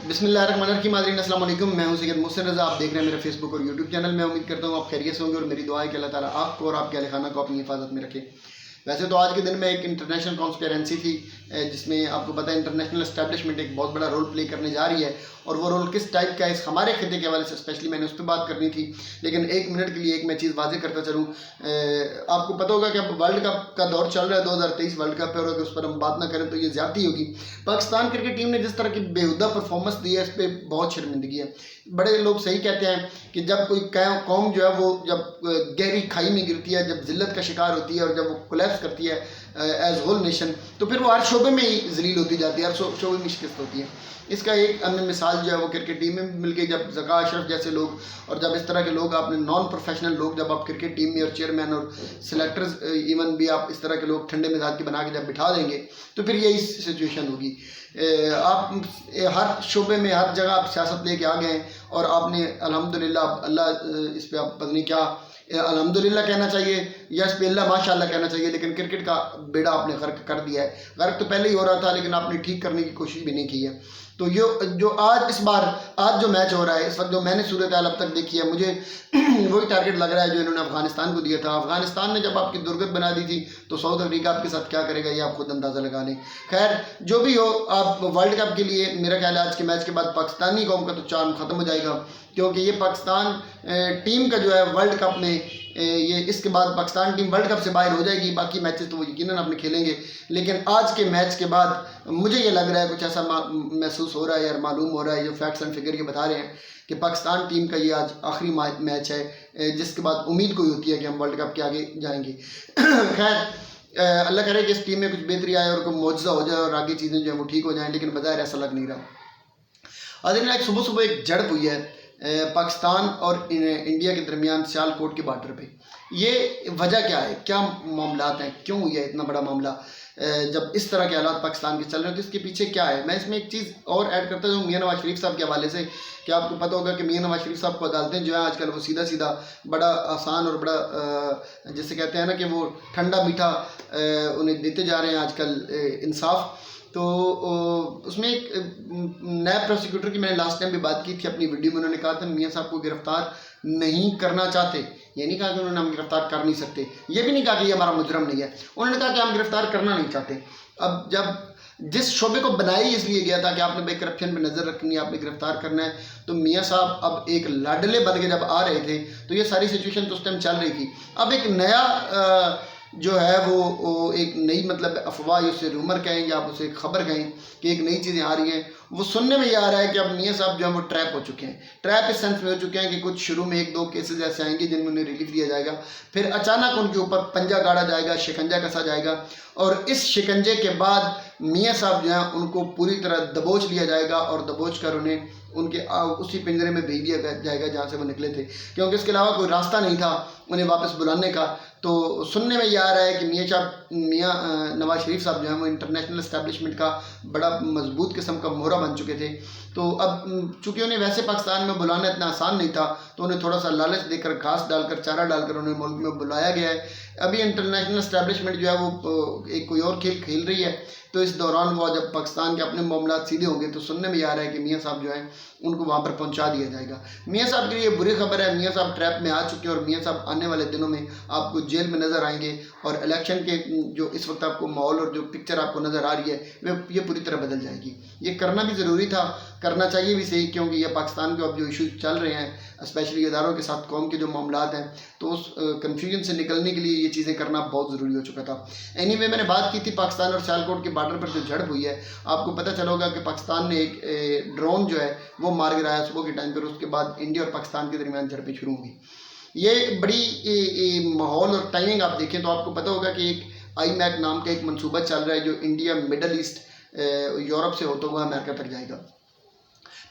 बिस्मिल्लाहिर्रहमानिर्रहीम अस्सलाम वालेकुम। मैं हूं सैयद मोहसिन रज़ा। आप देख रहे हैं मेरा फेसबुक और यूट्यूब चैनल। मैं उम्मीद करता हूं आप खैरियत से होंगे और मेरी दुआ है कि अल्लाह ताला आपको और आपके अहल खाना को अपनी हिफाजत में रखे। वैसे तो आज के दिन में एक इंटरनेशनल कॉन्स्पिरेंसी थी जिसमें आपको पता है इंटरनेशनल एस्टैब्लिशमेंट एक बहुत बड़ा रोल प्ले करने जा रही है, और वो रोल किस टाइप का है इस हमारे खिते के हवाले से स्पेशली मैंने उस पर बात करनी थी। लेकिन एक मिनट के लिए एक मैं चीज़ वाज़ेह करता चलूँ, आपको पता होगा कि अब वर्ल्ड कप का दौर चल रहा है, 2023 वर्ल्ड कप है, और अगर उस पर हम बात ना करें तो ये ज़्यादती होगी। पाकिस्तान क्रिकेट टीम ने जिस तरह की बेहुदा परफॉर्मेंस दी है, इस पर बहुत शर्मिंदगी है। बड़े लोग सही कहते हैं कि जब कोई कौम जो है वो जब गहरी खाई में गिरती है, जब जिल्लत का शिकार होती है और जब वो कोलैप्स करती है एज होल नेशन, तो फिर वो हर शोबे में ही जलील होती जाती है, हर शोबे में शिकस्त होती है। इसका एक हमें मिसाल जो है वो क्रिकेट टीम में मिल गई, जब ज़का अशरफ जैसे लोग और जब इस तरह के लोग आपने नॉन प्रोफेशनल लोग जब आप क्रिकेट टीम में और चेयरमैन और सिलेक्टर्स इवन भी आप इस तरह के लोग ठंडे मिजाज के बना के जब बिठा देंगे तो फिर यही सिचुएशन होगी। आप हर शोबे में हर जगह आप सियासत लेके आ गए हैं, और आपने अल्हम्दुलिल्लाह अल्लाह इस पर आप पता नहीं क्या अल्हम्दुलिल्लाह कहना चाहिए या इस पे अल्लाह माशाअल्लाह कहना चाहिए, लेकिन क्रिकेट का बेड़ा आपने गर्क कर दिया है। गर्क तो पहले ही हो रहा था, लेकिन आपने ठीक करने की कोशिश भी नहीं की है। तो ये जो आज जो मैच हो रहा है इस वक्त, जो मैंने सूरत हाल अब तक देखी है, मुझे वही टारगेट लग रहा है जो इन्होंने अफगानिस्तान को दिया था। अफगानिस्तान ने जब आपकी दुर्गत बना दी थी तो साउथ अफ्रीका आपके साथ क्या करेगा ये आप खुद अंदाज़ा लगा लें। खैर जो भी हो, आप वर्ल्ड कप के लिए मेरा ख्याल है आज के मैच के बाद पाकिस्तानी कौम का तो चार्म ख़त्म हो जाएगा, क्योंकि ये पाकिस्तान टीम का जो है वर्ल्ड कप में ये इसके बाद पाकिस्तान टीम वर्ल्ड कप से बाहर हो जाएगी। बाकी मैचेस तो वो यकीनन अपने खेलेंगे, लेकिन आज के मैच के बाद मुझे ये लग रहा है, कुछ ऐसा महसूस हो रहा है यार, मालूम हो रहा है, जो फैक्ट्स एंड फिगर ये बता रहे हैं कि पाकिस्तान टीम का ये आज आखिरी मैच है जिसके बाद उम्मीद कोई होती है कि हम वर्ल्ड कप के आगे जाएंगे। खैर अल्लाह करे कि इस टीम में कुछ बेहतरी आए और कोई मौजज़ा हो जाए और आगे चीज़ें जो है वो ठीक हो जाएँ, लेकिन बज़ाहिर ऐसा लग नहीं रहा। आज आज सुबह सुबह एक झड़प हुई है पाकिस्तान और इंडिया के दरमियान सियालकोट के बॉर्डर पे। ये वजह क्या है, क्या मामलात हैं, क्यों हुआ है इतना बड़ा मामला? जब इस तरह के हालात पाकिस्तान के चल रहे हैं तो इसके पीछे क्या है? मैं इसमें एक चीज़ और ऐड करता हूँ मियां नवाज शरीफ साहब के हवाले से, कि आपको पता होगा कि मियां नवाज शरीफ साहब को अदालतें जो है आजकल वो सीधा सीधा बड़ा आसान और बड़ा जिसे कहते हैं ना कि वो ठंडा मीठा उन्हें देते जा रहे हैं आजकल इंसाफ। तो उसमें एक नए प्रोसिक्यूटर की मैंने लास्ट टाइम भी बात की थी अपनी वीडियो में। उन्होंने कहा था मियां साहब को गिरफ्तार नहीं करना चाहते। ये नहीं कहा कि उन्होंने हम गिरफ्तार कर नहीं सकते, ये भी नहीं कहा कि ये हमारा मुजरम नहीं है, उन्होंने कहा कि हम गिरफ्तार करना नहीं चाहते। अब जब जिस शोबे को बनाया ही इसलिए गया था कि आपने भाई करप्शन पर नज़र रखनी है, आपने गिरफ्तार करना है, तो मियां साहब अब एक लाडले बन के जब आ रहे थे तो ये सारी सिचुएशन तो उस टाइम चल रही थी। अब एक नया जो है वो एक नई मतलब अफवाह उसे रूमर कहें या आप उसे खबर कहें कि एक नई चीज़ें आ रही हैं, वो सुनने में ये आ रहा है कि अब मियां साहब जो है वो ट्रैप हो चुके हैं। ट्रैप इस सेंस में हो चुके हैं कि कुछ शुरू में एक दो केसेस ऐसे आएंगे जिनमें उन्हें रिलीफ दिया जाएगा, फिर अचानक उनके ऊपर पंजा गाड़ा जाएगा, शिकंजा कसा जाएगा, और इस शिकंजे के बाद मियां साहब जो हैं उनको पूरी तरह दबोच लिया जाएगा और दबोच कर उन्हें उनके उसी पिंजरे में भेज दिया जाएगा जहाँ से वो निकले थे, क्योंकि इसके अलावा कोई रास्ता नहीं था उन्हें वापस बुलाने का। तो सुनने में यह आ रहा है कि मियां नवाज शरीफ साहब जो हैं वो इंटरनेशनल एस्टैब्लिशमेंट का बड़ा मजबूत किस्म का मोहरा बन चुके थे। तो अब चूँकि उन्हें वैसे पाकिस्तान में बुलाना इतना आसान नहीं था, तो उन्हें थोड़ा सा लालच देकर घास डालकर चारा डालकर उन्हें मुल्क में बुलाया गया है। अभी इंटरनेशनल एस्टैब्लिशमेंट जो है वो एक कोई और खेल खेल रही है, तो इस दौरान वो जब पाकिस्तान के अपने मामलात सीधे होंगे तो सुनने में आ रहा है कि मियां साहब जो हैं उनको वहाँ पर पहुँचा दिया जाएगा। मियां साहब के लिए बुरी खबर है, मियां साहब ट्रैप में आ चुके हैं और मियां साहब आने वाले दिनों में आपको जेल में नज़र आएंगे, और इलेक्शन के जो इस वक्त आपको माहौल और जो पिक्चर आपको नज़र आ रही है ये पूरी तरह बदल जाएगी। ये करना भी ज़रूरी था, करना चाहिए भी सही, क्योंकि ये पाकिस्तान के अब जो इशूज़ चल रहे हैं स्पेशली इदारों के साथ कौम के जो मामलात हैं, तो उस कन्फ्यूजन से निकलने के लिए ये चीज़ें करना बहुत ज़रूरी हो चुका था। एनीवे मैंने बात की थी पाकिस्तान और सियालकोट के बॉर्डर पर जो झड़प हुई है, आपको पता चला होगा कि पाकिस्तान ने एक ड्रोन जो है वो मार गिराया सुबह के टाइम पर, उसके बाद इंडिया और पाकिस्तान के दरमियान झड़पें शुरू हुई। ये बड़ी माहौल और टाइमिंग आप देखें तो आपको पता होगा कि एक IMAC नाम का एक मनसूबा चल रहा है जो इंडिया मिडल ईस्ट यूरोप से होता हुआ अमेरिका तक जाएगा।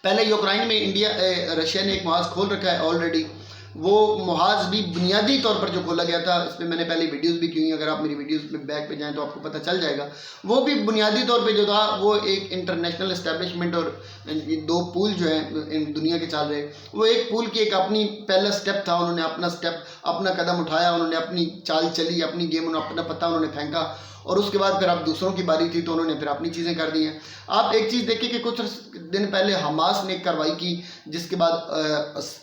पहले यूक्रेन में रशिया ने एक मुहाज खोल रखा है ऑलरेडी। वो मुहाज भी बुनियादी तौर पर जो खोला गया था, इस पर मैंने पहले वीडियोस भी की हुई, अगर आप मेरी वीडियोस में बैक पे जाएं तो आपको पता चल जाएगा। वो भी बुनियादी तौर पे जो था वो एक इंटरनेशनल एस्टैब्लिशमेंट और दो पूल जो हैं दुनिया के चल रहे, वो एक पूल की एक अपनी पहला स्टेप था, उन्होंने अपना स्टेप अपना कदम उठाया, उन्होंने अपनी चाल चली, अपनी गेम अपना पत्ता उन्होंने फेंका, اور اس کے بعد پھر اب دوسروں کی باری تھی تو انہوں نے پھر اپنی چیزیں کر دی ہیں۔ آپ ایک چیز دیکھیں کہ کچھ دن پہلے حماس نے ایک کارروائی کی جس کے بعد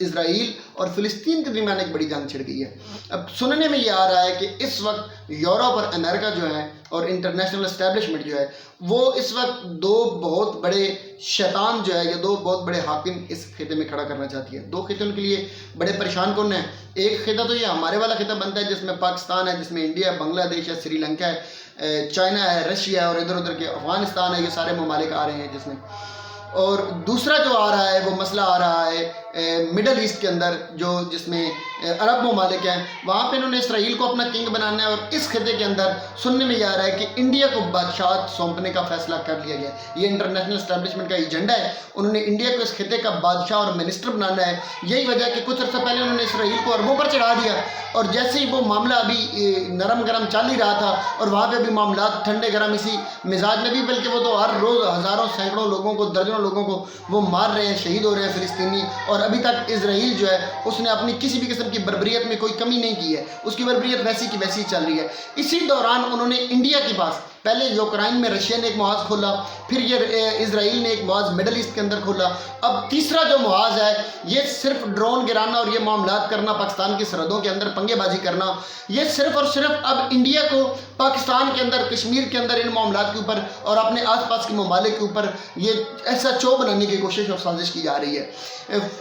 اسرائیل اور فلسطین کے درمیان ایک بڑی جنگ چھڑ گئی ہے۔ اب سننے میں یہ آ رہا ہے کہ اس وقت یورپ اور امریکہ جو ہے اور انٹرنیشنل اسٹیبلشمنٹ جو ہے وہ اس وقت دو بہت بڑے شیطان جو ہے یا دو بہت بڑے حاکم اس خطے میں کھڑا کرنا چاہتی ہے۔ دو خطے ان کے لیے بڑے پریشان کن ہیں۔ ایک خطہ تو یہ ہمارے والا خطہ بنتا ہے جس میں پاکستان ہے، جس میں انڈیا ہے، بنگلہ دیش ہے، سری لنکا ہے، چائنا ہے، رشیا ہے اور ادھر ادھر کے افغانستان ہے، یہ سارے ممالک آ رہے ہیں جس میں۔ اور دوسرا جو آ رہا ہے وہ مسئلہ آ رہا ہے مڈل ایسٹ کے اندر جس میں عرب ممالک ہیں، وہاں پہ انہوں نے اسرائیل کو اپنا کنگ بنانا ہے، اور اس خطے کے اندر سننے میں یہ آ رہا ہے کہ انڈیا کو بادشاہت سونپنے کا فیصلہ کر لیا گیا ہے۔ یہ انٹرنیشنل اسٹیبلشمنٹ کا ایجنڈا ہے، انہوں نے انڈیا کو اس خطے کا بادشاہ اور منسٹر بنانا ہے۔ یہی وجہ کہ کچھ عرصہ پہلے انہوں نے اسرائیل کو عربوں پر چڑھا دیا، اور جیسے ہی وہ معاملہ ابھی نرم گرم چل ہی رہا تھا اور وہاں پہ ابھی معاملات ٹھنڈے گرم اسی مزاج میں بھی، بلکہ وہ تو ہر روز ہزاروں سینکڑوں لوگوں کو، درجنوں لوگوں کو وہ مار رہے ہیں، شہید ہو رہے ہیں فلسطینی، اور ابھی تک اسرائیل جو ہے اس نے اپنی کسی بھی قسم کی بربریت میں کوئی کمی نہیں کی ہے، اس کی بربریت ویسی کی ویسی چل رہی ہے۔ اسی دوران انہوں نے انڈیا کے پاس پہلے یوکرائن میں رشیا نے ایک محاذ کھولا، پھر یہ اسرائیل نے ایک محاذ مڈل ایسٹ کے اندر کھولا، اب تیسرا جو محاذ ہے یہ صرف ڈرون گرانا اور یہ معاملات کرنا، پاکستان کی سرحدوں کے اندر پنگے بازی کرنا، یہ صرف اور صرف اب انڈیا کو پاکستان کے اندر، کشمیر کے اندر ان معاملات کے اوپر اور اپنے آس پاس کے ممالک کے اوپر یہ ایسا چو بنانے کی کوشش اور سازش کی جا رہی ہے۔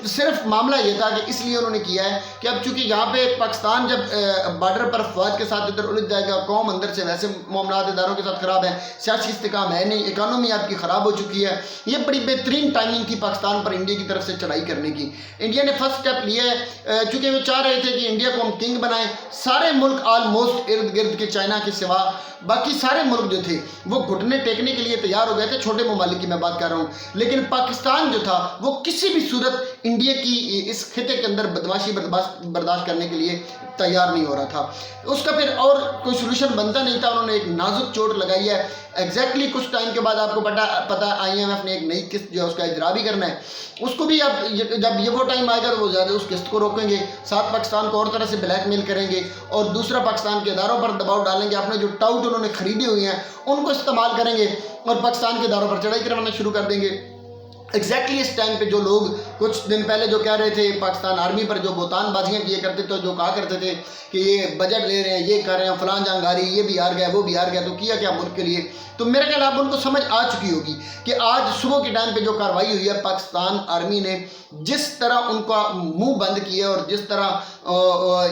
صرف معاملہ یہ تھا کہ اس لیے انہوں نے کیا ہے کہ اب چونکہ یہاں پہ پاکستان جب بارڈر پر فوج کے ساتھ ادھر الجھ جائے گا، قوم اندر سے ویسے معاملات اداروں کے ساتھ خراب ہیں، سیاسی استحکام ہے نہیں، اکانومی آپ کی خراب ہو چکی ہے، یہ بڑی بہترین ٹائمنگ تھی پاکستان پر انڈیا کی طرف سے چڑھائی کرنے کی۔ انڈیا نے فرسٹ سٹیپ لیا ہے، چونکہ وہ چاہ رہے تھے کہ انڈیا کو ہم کنگ بنائیں۔ سارے ملک آلموسٹ ارد گرد کے چائنا کے سوا باقی سارے ملک جو تھے وہ گھٹنے ٹیکنے کے لیے تیار ہو گئے تھے، چھوٹے ممالک کی میں بات کر رہا ہوں، لیکن پاکستان جو تھا وہ کسی بھی صورت انڈیا کی اس خطے کے اندر بدماشی برداشت کرنے کے لیے تیار نہیں ہو رہا تھا۔ اس کا پھر اور کوئی سولوشن بنتا نہیں تھا، انہوں نے ایک نازک چوٹ لگائی ہے۔ ایگزیکٹلی کچھ ٹائم کے بعد آپ کو پتا آئی ایم ایف نے ایک نئی قسط جو ہے اس کا اجرا بھی کرنا ہے، اس کو بھی اب جب یہ وہ ٹائم آئے گا تو وہ زیادہ اس قسط کو روکیں گے، ساتھ پاکستان کو اور طرح سے بلیک میل کریں گے، اور دوسرا پاکستان کے اداروں پر دباؤ ڈالیں گے، اپنے جو ٹاؤٹ انہوں نے خریدی ہوئی ہیں ان کو استعمال کریں گے اور پاکستان کے اداروں پر چڑھائی کروانا شروع کر دیں گے۔ ایگزیکٹلی اس ٹائم پہ جو لوگ کچھ دن پہلے جو کہہ رہے تھے پاکستان آرمی پر جو بہتان بازیاں کیے کرتے تھے، جو کہا کرتے تھے کہ یہ بجٹ لے رہے ہیں، یہ کر رہے ہیں، فلاں جنگ آ رہی، یہ بھی ہار گیا وہ بھی ہار گیا، تو کیا کیا ملک کے لیے، تو میرے خیال آپ ان کو سمجھ آ چکی ہوگی کہ آج صبح کے ٹائم پہ جو کارروائی ہوئی ہے پاکستان آرمی نے، جس طرح ان کا منہ بند کیا اور جس طرح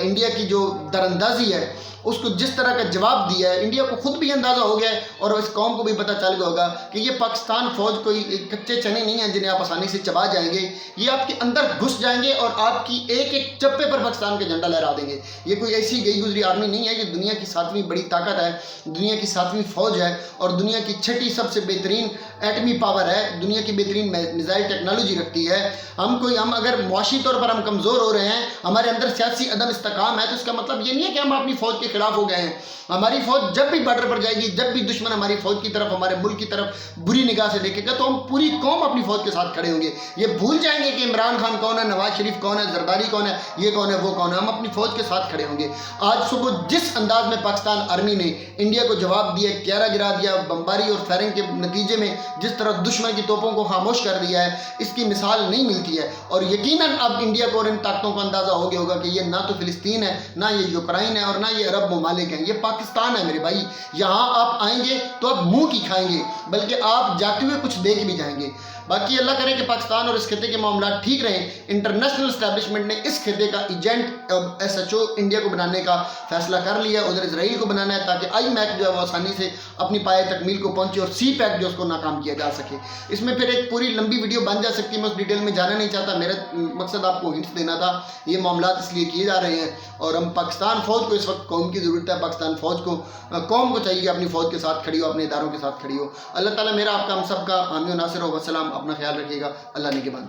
انڈیا کی جو دراندازی ہے اس کو جس طرح کا جواب دیا ہے، انڈیا کو خود بھی اندازہ ہو گیا ہے اور اس قوم کو بھی پتہ چل گیا ہوگا کہ یہ پاکستان فوج کوئی کچے چنے نہیں ہیں جنہیں آپ آسانی سے چبا جائیں گے، یہ آپ کے اندر گھس جائیں گے اور آپ کی ایک ایک چپے پر پاکستان کے جھنڈا لہرا دیں گے۔ یہ کوئی ایسی گئی گزری آرمی نہیں ہے، یہ دنیا کی 7ویں بڑی طاقت ہے، دنیا کی 7ویں فوج ہے اور دنیا کی 6ٹھی سب سے بہترین ایٹمی پاور ہے، دنیا کی بہترین میزائل ٹیکنالوجی رکھتی ہے۔ ہم اگر معاشی طور پر ہم کمزور ہو رہے ہیں، ہمارے اندر سیاسی عدم استحکام ہے، تو اس کا مطلب یہ نہیں ہے کہ ہم اپنی فوج کے خلاف ہو گئے ہیں۔ ہماری فوج جب بھی بارڈر پر جائے گی، جب بھی دشمن ہماری فوج کی طرف، ہمارے ملک کی طرف بری نگاہ سے دیکھے گا تو ہم پوری قوم اپنی فوج کے ساتھ کھڑے ہوں گے۔ یہ بھول جائیں گے کہ عمران خان کون ہے، نواز شریف کون ہے، زرداری کون ہے، یہ کون ہے، وہ کون ہے، ہم اپنی فوج کے ساتھ کھڑے ہوں گے۔ آج صبح جس انداز میں پاکستان آرمی نے انڈیا کو جواب دیا، کیرا گرا دیا، بمباری اور فائرنگ کے نتیجے میں جس طرح دشمن کی توپوں کو خاموش کر دیا ہے، اس کی مثال نہیں ملتی ہے۔ اور یقیناً اب انڈیا کو اور ان طاقتوں کا اندازہ ہو گیا ہوگا کہ یہ نہ تو فلسطین ہے، نہ یہ یوکرائن ہے اور نہ یہ عرب ممالک ہیں، یہ پاکستان ہے میرے بھائی۔ یہاں آپ آئیں گے تو آپ منہ کی کھائیں گے، بلکہ آپ جاتے ہوئے کچھ دے کے بھی جائیں گے۔ باقی اللہ کرے کہ پاکستان اور اس خطے کے معاملات ٹھیک رہیں۔ انٹرنیشنل اسٹیبلشمنٹ نے اس خطے کا ایجنٹ SHO انڈیا کو بنانے کا فیصلہ کر لیا، ادھر اسرائیل کو بنانا ہے تاکہ IMEC جو ہے وہ آسانی سے اپنی پائے تکمیل کو پہنچے اور CPEC جو اس کو ناکام کیا جا سکے۔ اس میں پھر ایک پوری لمبی ویڈیو بن جا سکتی ہے، میں اس ڈیٹیل میں جانا نہیں چاہتا، میرا مقصد آپ کو ہنٹس دینا تھا۔ یہ معاملات اس لیے کیے جا رہے ہیں اور ہم پاکستان فوج کو اس وقت قوم کی ضرورت ہے، پاکستان فوج کو قوم کو چاہیے کہ اپنی فوج کے ساتھ کھڑی ہو، اپنے اداروں کے ساتھ کھڑی ہو۔ اللہ تعالیٰ میرا آپ کا ہم سب کا حامی و ناصر ہو۔ وسلام، اپنا خیال رکھیے گا، اللہ نگہبان۔